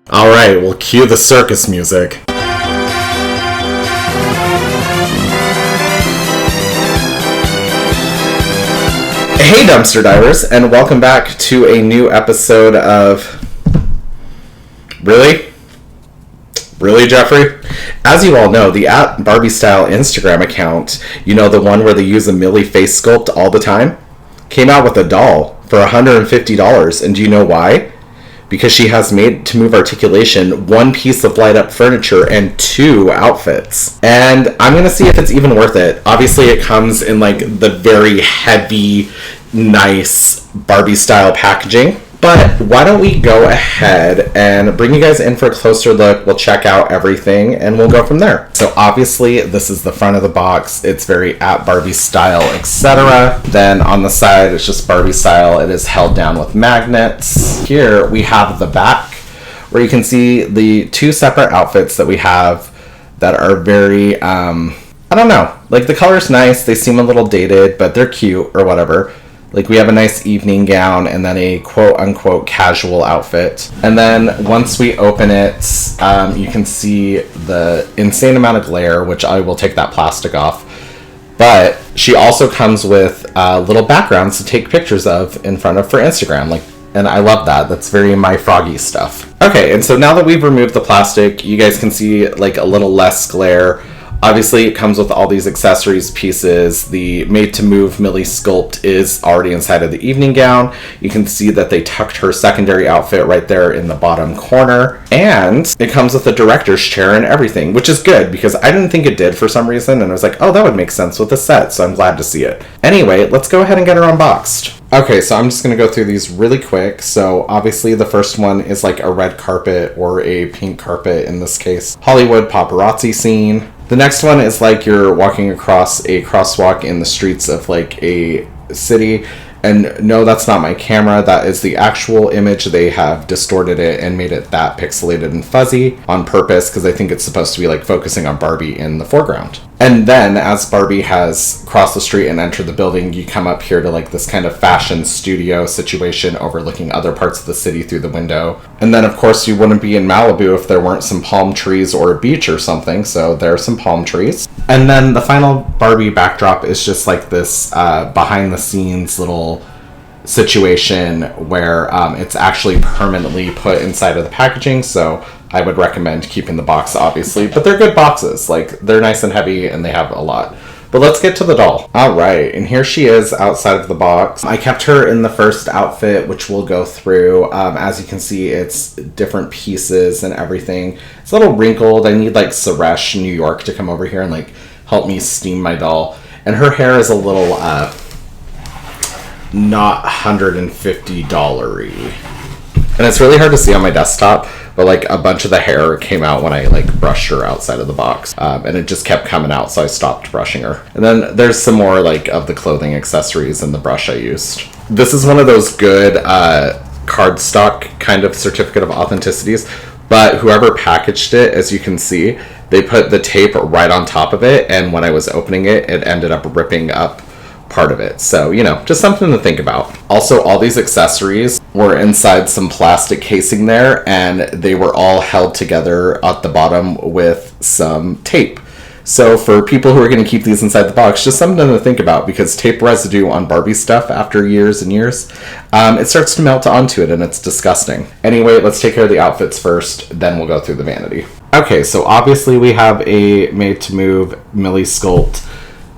Alright, we'll cue the circus music. Hey dumpster divers, and welcome back to a new episode of... Really, Jeffrey? As you all know, the @Barbiestyle Instagram account, you know, the one where they use a Millie face sculpt all the time, came out with a doll for $150, and do you know why? Because she has made to move articulation, one piece of light up furniture, and 2 outfits. And I'm gonna see if it's even worth it. Obviously it comes in like the very heavy, nice Barbie style packaging. But why don't we go ahead and bring you guys in for a closer look. We'll check out everything and we'll go from there. So obviously this is the front of the box. It's very @Barbiestyle, etc. Then on the side it's just Barbiestyle. It is held down with magnets. Here we have the back where you can see the 2 separate outfits that we have that are very, I don't know. Like the color's nice. They seem a little dated, but they're cute or whatever. Like we have a nice evening gown and then a quote-unquote casual outfit. And then once we open it, you can see the insane amount of glare, which I will take that plastic off. But she also comes with little backgrounds to take pictures of in front of for Instagram. And I love that. That's very MyFroggyStuff. Okay, and so now that we've removed the plastic, you guys can see like a little less glare. Obviously, it comes with all these accessories pieces. The made-to-move Millie sculpt is already inside of the evening gown. You can see that they tucked her secondary outfit right there in the bottom corner. And it comes with a director's chair and everything, which is good because I didn't think it did for some reason. And I was like, oh, that would make sense with the set, so I'm glad to see it. Anyway, let's go ahead and get her unboxed. Okay, so I'm just going to go through these really quick. So obviously the first one is like a red carpet or a pink carpet, in this case, Hollywood paparazzi scene. The next one is like you're walking across a crosswalk in the streets of like a city. And no, that's not my camera. That is the actual image. They have distorted it and made it that pixelated and fuzzy on purpose because I think it's supposed to be like focusing on Barbie in the foreground. And then as Barbie has crossed the street and entered the building, you come up here to like this kind of fashion studio situation overlooking other parts of the city through the window. And then of course you wouldn't be in Malibu if there weren't some palm trees or a beach or something. So there are some palm trees. And then the final Barbie backdrop is just like this behind the scenes little situation where it's actually permanently put inside of the packaging. So I would recommend keeping the box, obviously, but they're good boxes. Like they're nice and heavy and they have a lot. But let's get to the doll. All right, and here she is outside of the box. I kept her in the first outfit, which we'll go through. As you can see, it's different pieces and everything. It's a little wrinkled. I need like Suresh, New York, to come over here and like help me steam my doll. And her hair is a little not $150-y. And it's really hard to see on my desktop, but like a bunch of the hair came out when I like brushed her outside of the box. And it just kept coming out, so I stopped brushing her. And then there's some more like of the clothing accessories and the brush I used. This is one of those good cardstock kind of certificate of authenticities, but whoever packaged it, as you can see, they put the tape right on top of it, and when I was opening it, it ended up ripping up part of it. So, you know, just something to think about. Also, all these accessories were inside some plastic casing there, and they were all held together at the bottom with some tape. So for people who are going to keep these inside the box, just something to think about, because tape residue on Barbie stuff after years and years, it starts to melt onto it and it's disgusting. Anyway, let's take care of the outfits first, then we'll go through the vanity. Okay, so obviously we have a made-to-move Millie sculpt.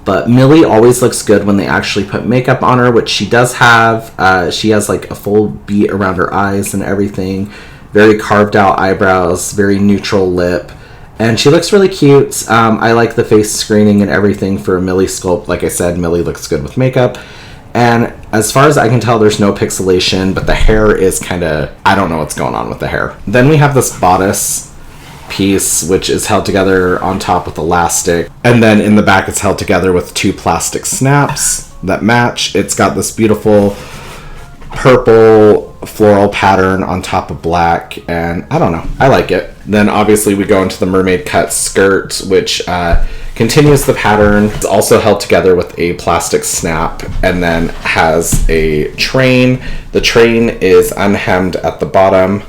But Millie always looks good when they actually put makeup on her, which she does have. She has like a full beat around her eyes and everything. Very carved out eyebrows, very neutral lip. And she looks really cute. I like the face screening and everything for a Millie sculpt. Like I said, Millie looks good with makeup. And as far as I can tell, there's no pixelation, but the hair is kind of, I don't know what's going on with the hair. Then we have this bodice piece, which is held together on top with elastic, and then in the back it's held together with 2 plastic snaps that match. It's got this beautiful purple floral pattern on top of black, and I don't know, I like it. Then obviously we go into the mermaid cut skirt, which continues the pattern. It's also held together with a plastic snap and then has a train. The train is unhemmed at the bottom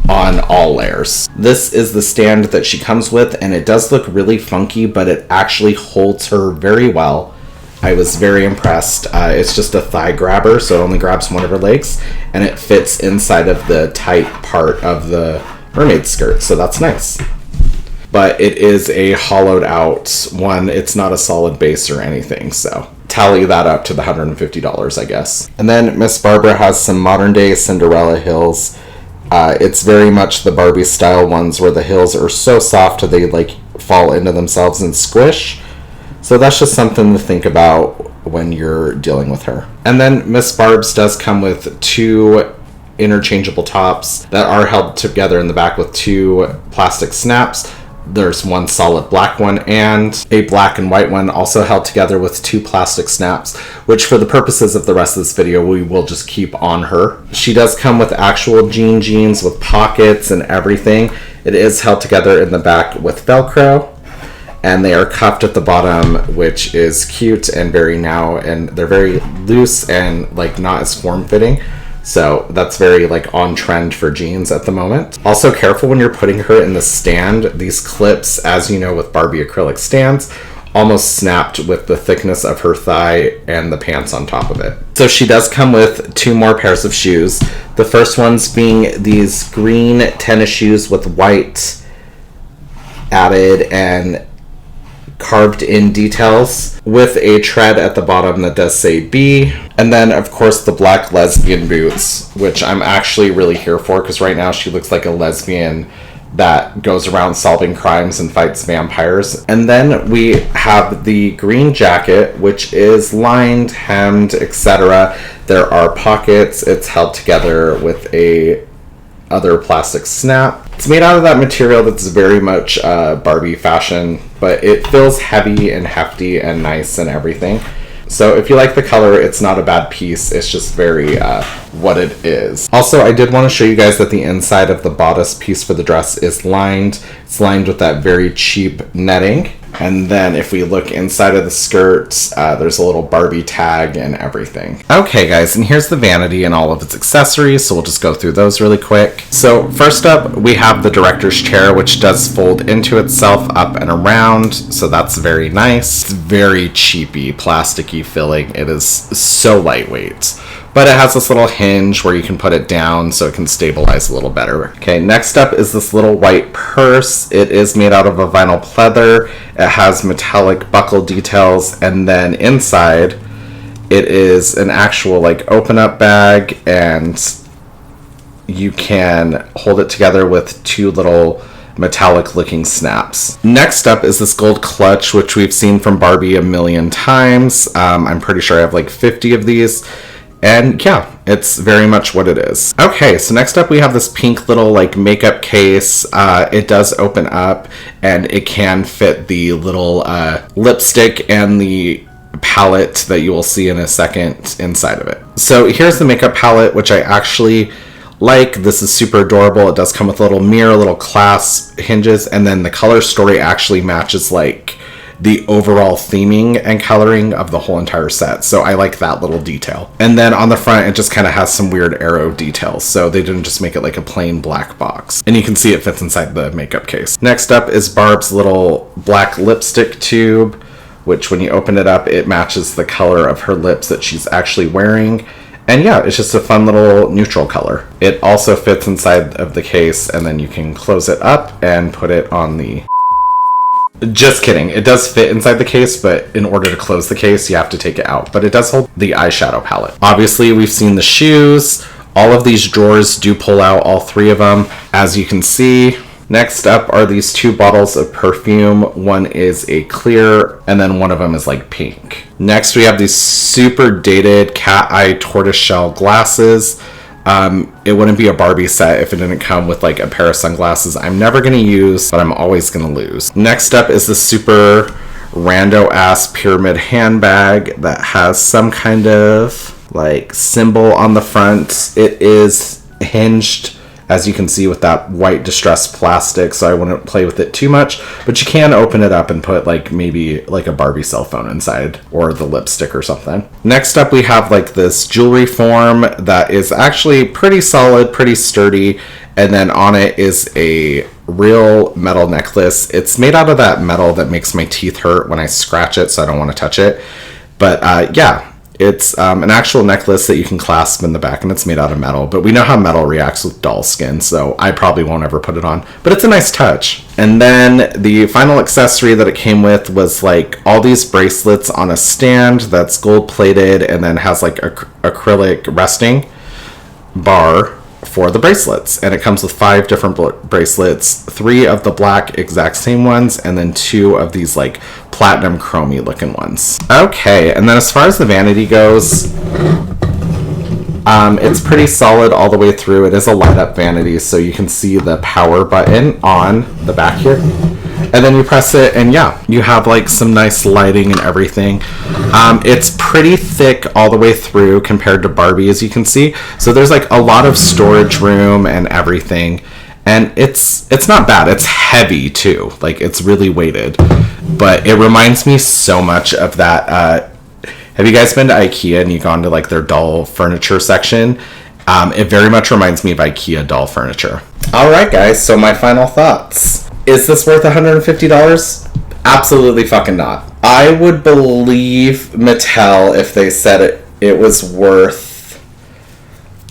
on all layers. This is the stand that she comes with, and it does look really funky, but it actually holds her very well. I was very impressed. It's just a thigh grabber, so it only grabs one of her legs, and it fits inside of the tight part of the mermaid skirt, so that's nice. But it is a hollowed out one. It's not a solid base or anything, so tally that up to the $150, I guess. And then Miss Barbara has some modern day Cinderella heels. It's very much the Barbie style ones where the heels are so soft they like fall into themselves and squish. So that's just something to think about when you're dealing with her. And then Miss Barb's does come with 2 interchangeable tops that are held together in the back with 2 plastic snaps. There's one solid black one and a black and white one also held together with 2 plastic snaps, which for the purposes of the rest of this video, we will just keep on her. She does come with actual jeans with pockets and everything. It is held together in the back with Velcro, and they are cuffed at the bottom, which is cute and and they're very loose and like not as form-fitting. So that's very like on trend for jeans at the moment. Also careful when you're putting her in the stand. These clips, as you know with Barbie acrylic stands, almost snapped with the thickness of her thigh and the pants on top of it. So she does come with 2 more pairs of shoes. The first ones being these green tennis shoes with white added and carved in details with a tread at the bottom that does say B. And then of course the black lesbian boots, which I'm actually really here for because right now she looks like a lesbian that goes around solving crimes and fights vampires. And then we have the green jacket, which is lined, hemmed, etc. There are pockets. It's held together with a other plastic snap. It's made out of that material that's very much Barbie fashion, but it feels heavy and hefty and nice and everything. So if you like the color, it's not a bad piece. It's just very what it is. Also, I did want to show you guys that the inside of the bodice piece for the dress is lined. It's lined with that very cheap netting. And then if we look inside of the skirt, there's a little Barbie tag and everything. Okay guys, and here's the vanity and all of its accessories, so we'll just go through those really quick. So first up, we have the director's chair, which does fold into itself up and around, so that's very nice. It's very cheapy, plasticky feeling. It is so lightweight. But it has this little hinge where you can put it down so it can stabilize a little better. Okay, next up is this little white purse. It is made out of a vinyl pleather. It has metallic buckle details, and then inside it is an actual like open up bag, and you can hold it together with 2 little metallic looking snaps. Next up is this gold clutch, which we've seen from Barbie a million times. I'm pretty sure I have like 50 of these. And yeah, it's very much what it is. Okay, so next up we have this pink little like makeup case. It does open up and it can fit the little lipstick and the palette that you will see in a second inside of it. So here's the makeup palette, which I actually like. This is super adorable. It does come with a little mirror, little clasp hinges, and then the color story actually matches like the overall theming and coloring of the whole entire set. So I like that little detail. And then on the front, it just kind of has some weird arrow details. So they didn't just make it like a plain black box. And you can see it fits inside the makeup case. Next up is Barb's little black lipstick tube, which when you open it up, it matches the color of her lips that she's actually wearing. And yeah, it's just a fun little neutral color. It also fits inside of the case, and then you can close it up and put it on the... Just kidding. It does fit inside the case, but in order to close the case, you have to take it out. But it does hold the eyeshadow palette. Obviously, we've seen the shoes. All of these drawers do pull out, all 3 of them, as you can see. Next up are these 2 bottles of perfume. One is a clear, and then one of them is like pink. Next, we have these super dated cat eye tortoiseshell glasses. It wouldn't be a Barbie set if it didn't come with like a pair of sunglasses I'm never going to use, but I'm always going to lose. Next up is the super rando ass pyramid handbag that has some kind of like symbol on the front. It is hinged, as you can see, with that white distressed plastic, so I wouldn't play with it too much, but you can open it up and put like maybe like a Barbie cell phone inside, or the lipstick or something. Next up we have like this jewelry form that is actually pretty solid, pretty sturdy, And then on it is a real metal necklace. It's made out of that metal that makes my teeth hurt when I scratch it, so I don't want to touch it. But yeah, it's an actual necklace that you can clasp in the back, and it's made out of metal. But we know how metal reacts with doll skin, so I probably won't ever put it on. But it's a nice touch. And then the final accessory that it came with was like all these bracelets on a stand that's gold plated and then has like a acrylic resting bar for the bracelets. And it comes with 5 different bracelets, 3 of the black exact same ones, and then 2 of these like platinum chromey looking ones. Okay, and then as far as the vanity goes, it's pretty solid all the way through. It is a light up vanity, so you can see the power button on the back here. And then you press it, and yeah, you have like some nice lighting and everything. It's pretty thick all the way through compared to Barbie, as you can see. So there's like a lot of storage room and everything. And it's not bad. It's heavy too. Like, it's really weighted. But it reminds me so much of that. Have you guys been to IKEA and you gone to like their doll furniture section? It very much reminds me of IKEA doll furniture. All right, guys. So my final thoughts. Is this worth $150? Absolutely fucking not. I would believe Mattel if they said it was worth,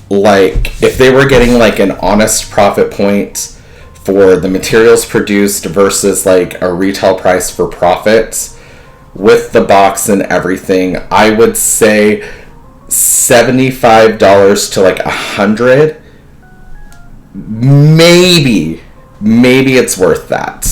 like, if they were getting like an honest profit point for the materials produced versus like a retail price for profit with the box and everything, I would say $75 to like $100. Maybe it's worth that.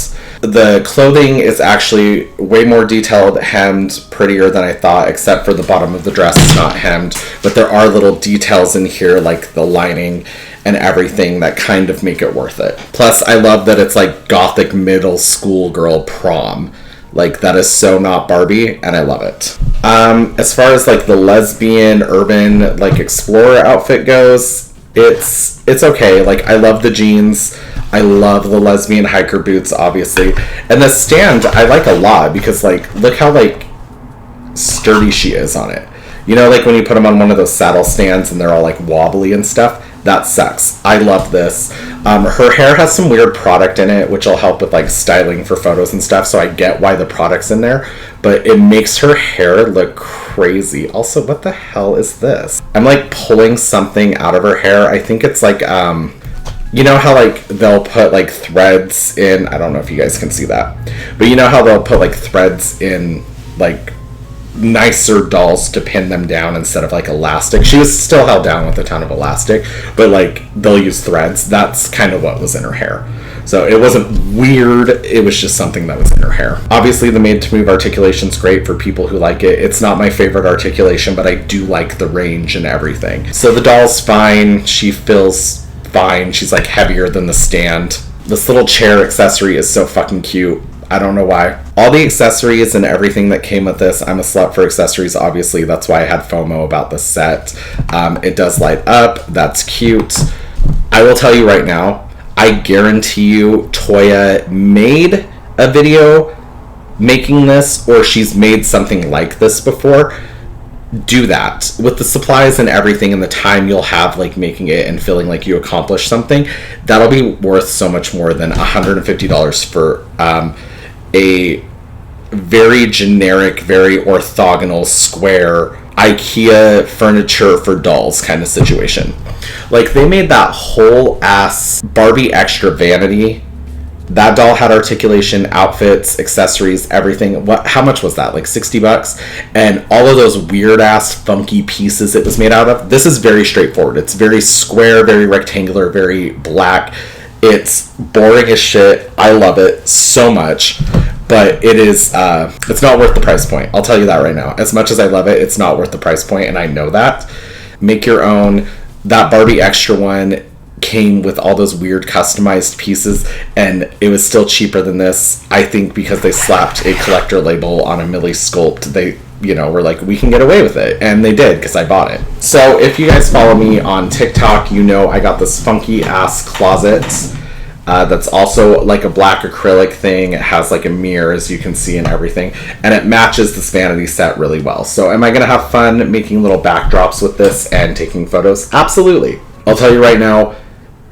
The clothing is actually way more detailed, hemmed, prettier than I thought, except for the bottom of the dress is not hemmed. But there are little details in here, like the lining and everything, that kind of make it worth it. Plus, I love that it's like gothic middle school girl prom. Like, that is so not Barbie, and I love it. As far as like the lesbian urban like explorer outfit goes, it's okay. Like, I love the jeans. I love the lesbian hiker boots, obviously. And the stand I like a lot because, like, look how like sturdy she is on it. You know, like when you put them on one of those saddle stands and they're all like wobbly and stuff? That sucks. I love this. Her hair has some weird product in it, which will help with like styling for photos and stuff, so I get why the product's in there, but it makes her hair look crazy. Also, what the hell is this? I'm like pulling something out of her hair. I think it's like, you know how like they'll put like threads in, I don't know if you guys can see that, but you know how they'll put like threads in like nicer dolls to pin them down instead of like elastic. She was still held down with a ton of elastic, but like they'll use threads. That's kind of what was in her hair. So it wasn't weird, it was just something that was in her hair. Obviously the made to move articulation is great for people who like it. It's not my favorite articulation, but I do like the range and everything. So the doll's fine, she feels fine, she's like heavier than the stand. This little chair accessory is so fucking cute. I don't know why. All the accessories and everything that came with this, I'm a slut for accessories, obviously. That's why I had FOMO about the set. It does light up. That's cute. I will tell you right now, I guarantee you Toya made a video making this, or she's made something like this before. Do that. With the supplies and everything and the time you'll have like making it and feeling like you accomplished something, that'll be worth so much more than $150 for a very generic, very orthogonal, square IKEA furniture for dolls kind of situation. Like, they made that whole ass Barbie extra vanity. That doll had articulation, outfits, accessories, everything. How much was that? Like $60? And all of those weird ass funky pieces it was made out of. This is very straightforward. It's very square, very rectangular, very black. It's boring as shit. I love it so much, but it is, it's not worth the price point. I'll tell you that right now. As much as I love it, it's not worth the price point, and I know that. Make your own. That Barbie extra one came with all those weird customized pieces, and it was still cheaper than this. I think because they slapped a collector label on a Millie sculpt, they, you know, were like, we can get away with it. And they did, because I bought it. So if you guys follow me on TikTok, you know I got this funky ass closet that's also like a black acrylic thing. It has like a mirror, as you can see, and everything, and it matches this vanity set really well. So am I gonna have fun making little backdrops with this and taking photos? Absolutely. I'll tell you right now,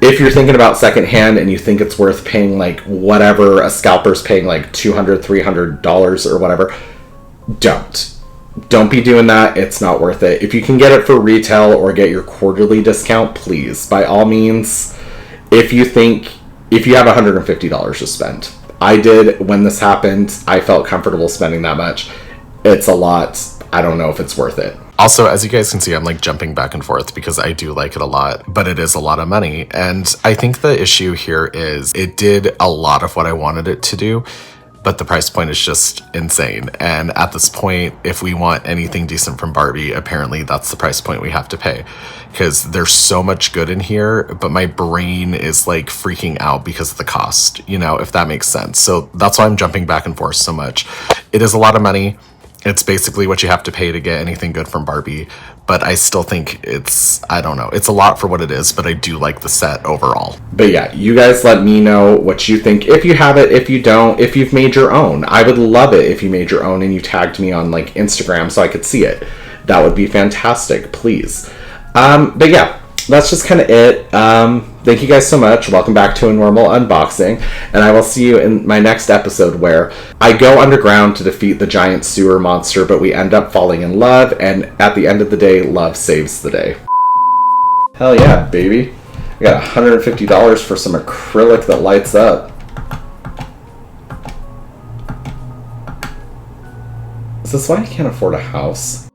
if you're thinking about secondhand and you think it's worth paying like whatever a scalper's paying, like $200-$300 or whatever, don't be doing that. It's not worth it. If you can get it for retail or get your quarterly discount, please, by all means. If you have $150 to spend, I did when this happened. I felt comfortable spending that much. It's a lot. I don't know if it's worth it. Also, as you guys can see, I'm like jumping back and forth because I do like it a lot, but it is a lot of money. And I think the issue here is it did a lot of what I wanted it to do, but the price point is just insane. And at this point, if we want anything decent from Barbie, apparently that's the price point we have to pay, because there's so much good in here, but my brain is like freaking out because of the cost, you know, if that makes sense. So that's why I'm jumping back and forth so much. It is a lot of money. It's basically what you have to pay to get anything good from Barbie, but I still think I don't know, it's a lot for what it is, but I do like the set overall. But yeah, you guys let me know what you think, if you have it, if you don't, if you've made your own. I would love it if you made your own and you tagged me on like Instagram so I could see it. That would be fantastic, please. But yeah, that's just kind of it. Thank you guys so much. Welcome back to a normal unboxing, and I will see you in my next episode where I go underground to defeat the giant sewer monster, but we end up falling in love, and at the end of the day, love saves the day. Hell yeah, baby. I got $150 for some acrylic that lights up. Is this why I can't afford a house?